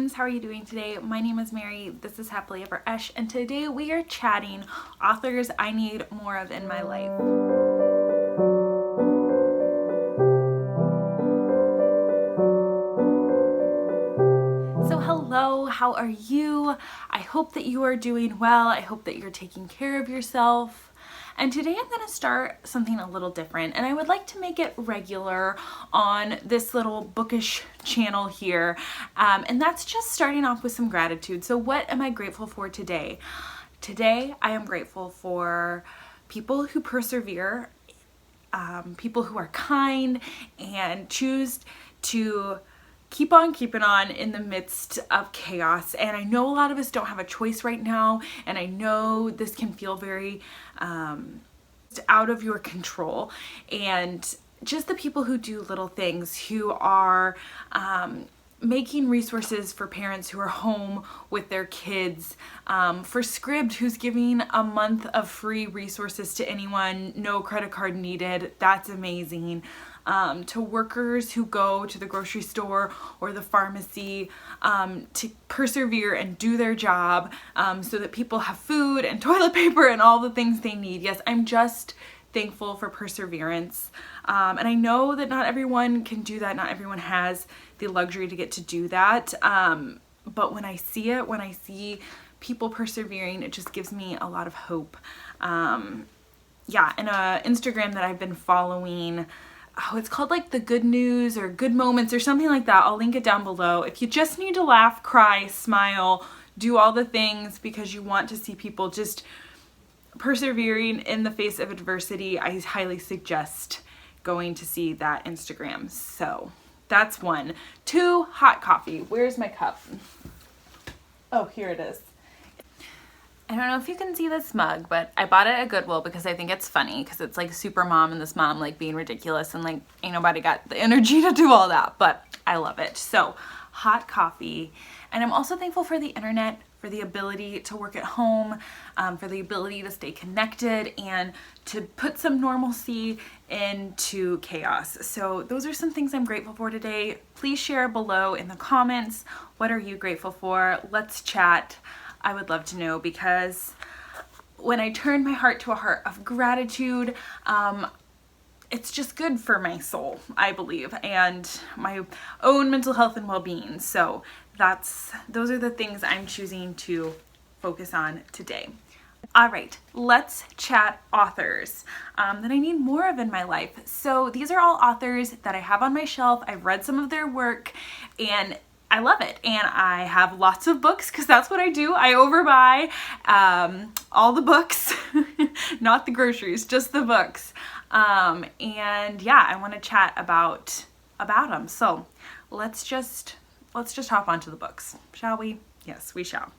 friends, how are you doing today? My name is Mary, this is Happily Ever Esch, and today we are chatting authors I need more of in my life. So hello, how are you? I hope that you are doing well. I hope that you're taking care of yourself. And today I'm going to start something a little different, and I would like to make it regular on this little bookish channel here, and that's just starting off with some gratitude. So what am I grateful for today? Today I am grateful for people who persevere, people who are kind and choose to keep on keeping on in the midst of chaos. And I know a lot of us don't have a choice right now, and I know this can feel very out of your control. And just the people who do little things, who are making resources for parents who are home with their kids, for Scribd, who's giving a month of free resources to anyone, no credit card needed. That's amazing. To workers who go to the grocery store or the pharmacy to persevere and do their job so that people have food and toilet paper and all the things they need. Yes, I'm just thankful for perseverance. And I know that not everyone can do that. Not everyone has the luxury to get to do that. But when I see it, when I see people persevering, it just gives me a lot of hope. Yeah, and Instagram that I've been following, it's called like the Good News or Good Moments or something like that. I'll link it down below. If you just need to laugh, cry, smile, do all the things because you want to see people just persevering in the face of adversity, I highly suggest going to see that Instagram. So that's one. 2, hot coffee. Where's my cup? Oh, here it is. I don't know if you can see this mug, but I bought it at Goodwill because I think it's funny, because it's like super mom and this mom like being ridiculous and like ain't nobody got the energy to do all that, but I love it. So hot coffee. And I'm also thankful for the internet, for the ability to work at home, for the ability to stay connected and to put some normalcy into chaos. So those are some things I'm grateful for today. Please share below in the comments. What are you grateful for? Let's chat. I would love to know, because when I turn my heart to a heart of gratitude, it's just good for my soul, I believe, and my own mental health and well-being. So those are the things I'm choosing to focus on today. All right, let's chat authors that I need more of in my life. So these are all authors that I have on my shelf. I've read some of their work and I love it, and I have lots of books because that's what I do. I overbuy all the books, not the groceries, just the books. And yeah, I want to chat about them. So let's just hop onto the books, shall we? Yes, we shall.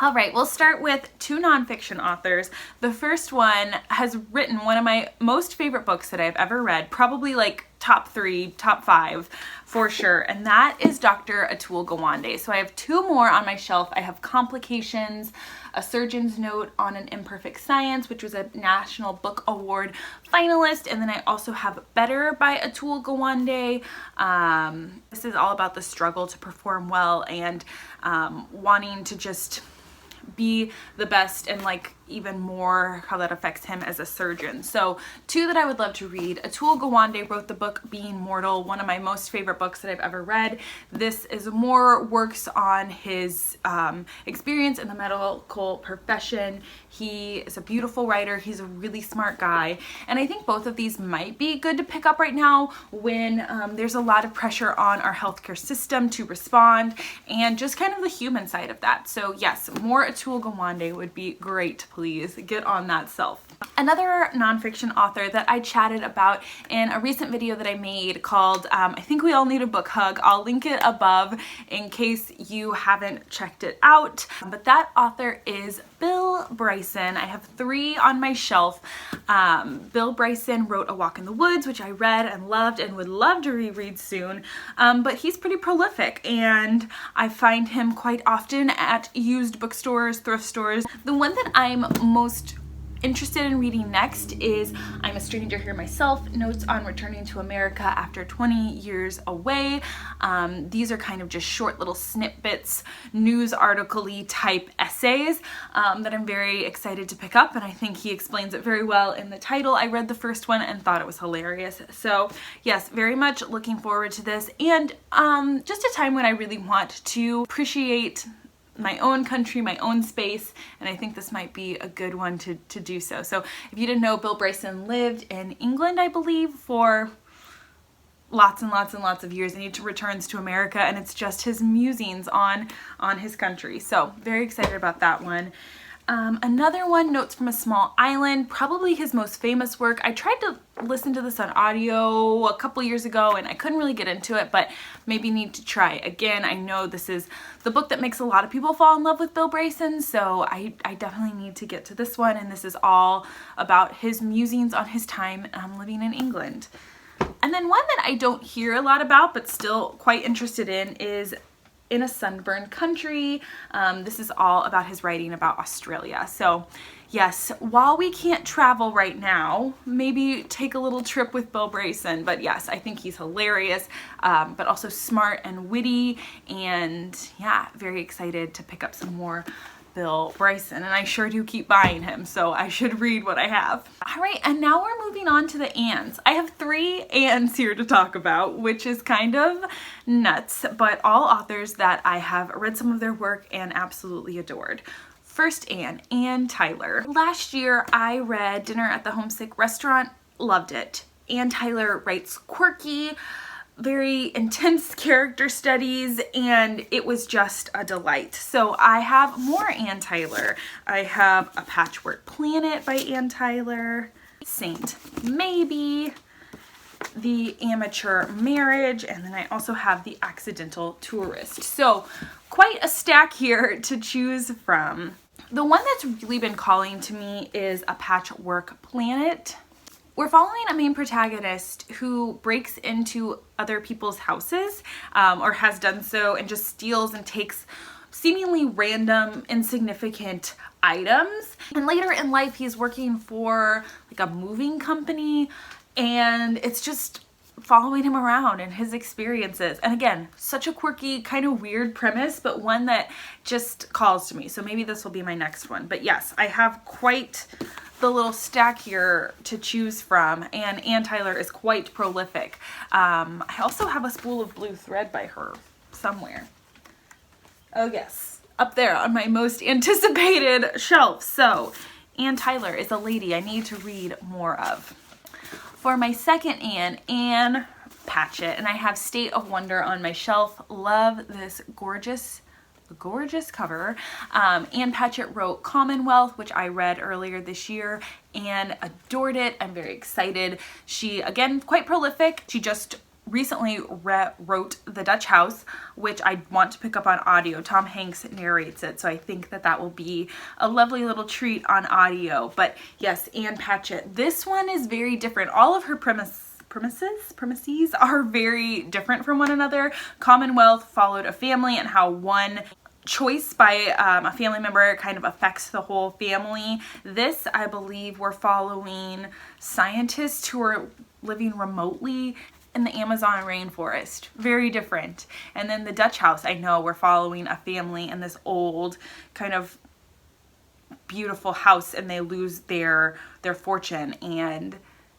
All right, we'll start with 2 nonfiction authors. The first one has written one of my most favorite books that I've ever read, probably like top 3, top 5 for sure, and that is Dr. Atul Gawande. So I have 2 more on my shelf. I have Complications, A Surgeon's Note on an Imperfect Science, which was a National Book Award finalist, and then I also have Better by Atul Gawande. This is all about the struggle to perform well and wanting to just be the best, and like even more how that affects him as a surgeon. So 2 that I would love to read. Atul Gawande wrote the book Being Mortal, one of my most favorite books that I've ever read. This is more works on his experience in the medical profession. He is a beautiful writer. He's a really smart guy. And I think both of these might be good to pick up right now when there's a lot of pressure on our healthcare system to respond, and just kind of the human side of that. So yes, more Atul Gawande would be great. Please get on that self. Another nonfiction author that I chatted about in a recent video that I made called I Think We All Need a Book Hug. I'll link it above in case you haven't checked it out. But that author is Bill Bryson. I have 3 on my shelf. Bill Bryson wrote A Walk in the Woods, which I read and loved and would love to reread soon. But he's pretty prolific, and I find him quite often at used bookstores, thrift stores. The one that I'm most interested in reading next is I'm a Stranger Here Myself, Notes on Returning to America After 20 Years Away. These are kind of just short little snippets, news article-y type essays that I'm very excited to pick up, and I think he explains it very well in the title. I read the first one and thought it was hilarious. So yes, very much looking forward to this, and just a time when I really want to appreciate my own country, my own space, and I think this might be a good one to do so. So if you didn't know, Bill Bryson lived in England, I believe, for lots and lots and lots of years, and he returns to America, and it's just his musings on his country. So very excited about that one. Another one, Notes from a Small Island, probably his most famous work. I tried to listen to this on audio a couple years ago and I couldn't really get into it, but maybe need to try again. I know this is the book that makes a lot of people fall in love with Bill Bryson, so I definitely need to get to this one, and this is all about his musings on his time living in England. And then one that I don't hear a lot about but still quite interested in is In a Sunburned Country. This is all about his writing about Australia. So yes, while we can't travel right now, maybe take a little trip with Bill Bryson. But yes, I think he's hilarious, but also smart and witty, and yeah, very excited to pick up some more Bill Bryson, and I sure do keep buying him, so I should read what I have. All right, and now we're moving on to the Anns. I have 3 Anns here to talk about, which is kind of nuts, but all authors that I have read some of their work and absolutely adored. First Ann Tyler. Last year I read Dinner at the Homesick Restaurant, loved it. Ann Tyler writes quirky, very intense character studies, and it was just a delight. So I have more Ann Tyler. I have A Patchwork Planet by Ann Tyler, Saint Maybe, The Amateur Marriage, and then I also have The Accidental Tourist. So quite a stack here to choose from. The one that's really been calling to me is A Patchwork Planet. We're following a main protagonist who breaks into other people's houses, or has done so, and just steals and takes seemingly random, insignificant items. And later in life, he's working for like a moving company, and it's just following him around and his experiences. And again, such a quirky, kind of weird premise, but one that just calls to me. So maybe this will be my next one. But yes, I have quite the little stack here to choose from, and Ann Tyler is quite prolific. I also have a spool of blue thread by her somewhere. Oh yes, up there on my most anticipated shelf. So Ann Tyler is a lady I need to read more of. For my second Ann Patchett, and I have State of Wonder on my shelf. Love this gorgeous cover. Ann Patchett wrote Commonwealth, which I read earlier this year and adored it. I'm very excited. She, again, quite prolific. She just recently wrote The Dutch House, which I want to pick up on audio. Tom Hanks narrates it, so I think that will be a lovely little treat on audio. But yes, Ann Patchett. This one is very different. All of her premises are very different from one another. Commonwealth followed a family and how one choice by a family member kind of affects the whole family. This, I believe, we're following scientists who are living remotely in the Amazon rainforest. Very different. And then The Dutch House, I know we're following a family in this old kind of beautiful house, and they lose their fortune, and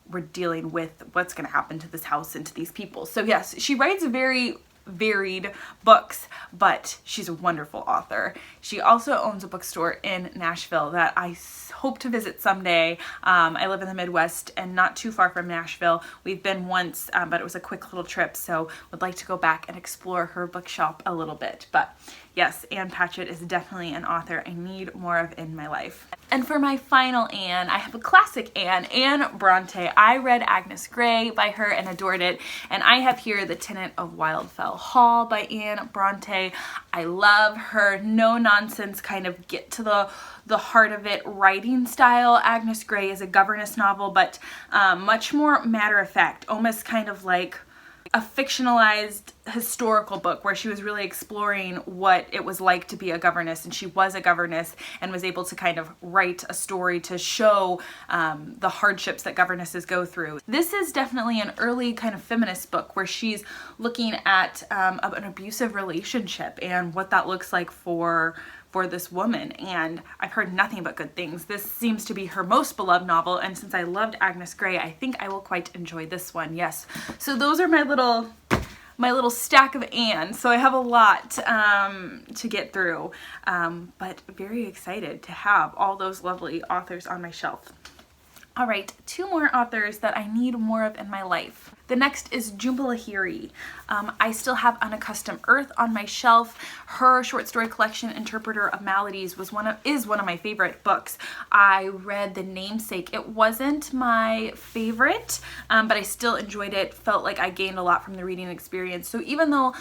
we're dealing with what's going to happen to this house and to these people. So yes, she writes very varied books, but she's a wonderful author. She also owns a bookstore in Nashville that I hope to visit someday. I live in the Midwest and not too far from Nashville. We've been once, but it was a quick little trip, so would like to go back and explore her bookshop a little bit. But yes, Ann Patchett is definitely an author I need more of in my life. And for my final Ann, I have a classic Anne Bronte. I read Agnes Grey by her and adored it, and I have here The Tenant of Wildfell Hall by Anne Bronte. I love her no-nonsense kind of get to the heart of it writing style. Agnes Grey is a governess novel, but much more matter-of-fact, almost kind of like a fictionalized historical book where she was really exploring what it was like to be a governess, and she was a governess and was able to kind of write a story to show the hardships that governesses go through. This is definitely an early kind of feminist book where she's looking at an abusive relationship and what that looks like for this woman, and I've heard nothing but good things. This seems to be her most beloved novel, and since I loved Agnes Grey, I think I will quite enjoy this one. Yes, so those are my little stack of Anne. So I have a lot to get through, but very excited to have all those lovely authors on my shelf. All right, 2 more authors that I need more of in my life. The next is Jhumpa Lahiri. I still have Unaccustomed Earth on my shelf. Her short story collection, Interpreter of Maladies, is one of my favorite books. I read The Namesake. It wasn't my favorite, but I still enjoyed it. Felt like I gained a lot from the reading experience. So even though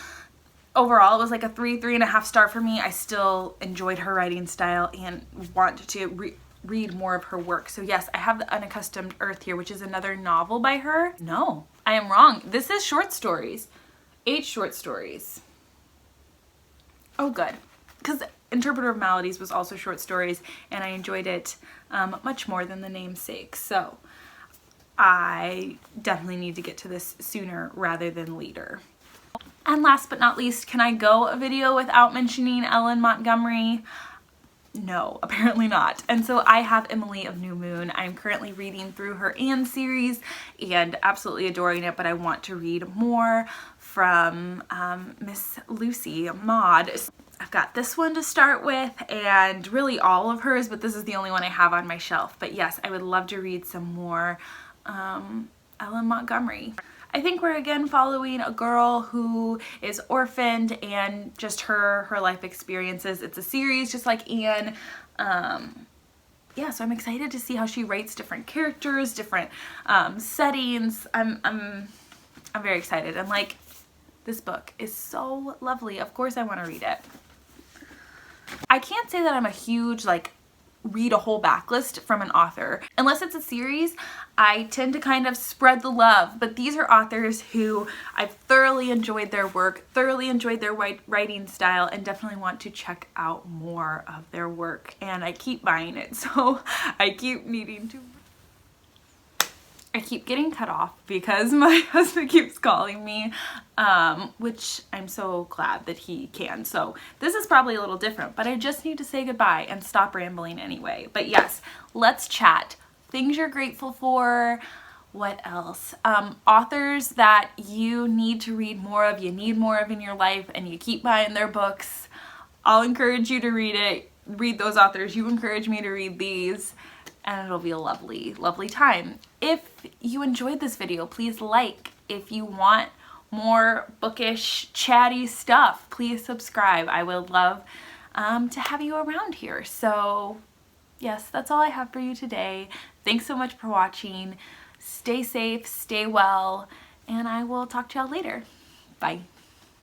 overall it was like a 3.5 star for me, I still enjoyed her writing style and want to read more of her work. So yes, I have The Unaccustomed Earth here, which is another novel by her. No, I am wrong. This is short stories. 8 short stories. Oh, good. Because Interpreter of Maladies was also short stories, and I enjoyed it much more than The Namesake. So I definitely need to get to this sooner rather than later. And last but not least, can I go a video without mentioning Ellen Montgomery? No, apparently not. And so I have Emily of New Moon. I'm currently reading through her Anne series and absolutely adoring it, but I want to read more from Miss Lucy Maud. I've got this one to start with and really all of hers, but this is the only one I have on my shelf. But yes, I would love to read some more Ellen Montgomery. I think we're again following a girl who is orphaned and just her life experiences. It's a series just like Anne. Yeah, so I'm excited to see how she writes different characters, different settings. I'm very excited, and like, this book is so lovely. Of course I want to read it. I can't say that I'm a huge read a whole backlist from an author. Unless it's a series, I tend to kind of spread the love, but these are authors who I've thoroughly enjoyed their work, thoroughly enjoyed their writing style, and definitely want to check out more of their work, and I keep buying it, so I keep needing to. I keep getting cut off because my husband keeps calling me, which I'm so glad that he can. So this is probably a little different, but I just need to say goodbye and stop rambling anyway. But yes, let's chat. Things you're grateful for. What else? Authors that you need to read more of, you need more of in your life, and you keep buying their books. I'll encourage you to read those authors. You encourage me to read these, and it'll be a lovely, lovely time. If you enjoyed this video, please like. If you want more bookish, chatty stuff, please subscribe. I would love to have you around here. So yes, that's all I have for you today. Thanks so much for watching. Stay safe, stay well, and I will talk to y'all later. Bye.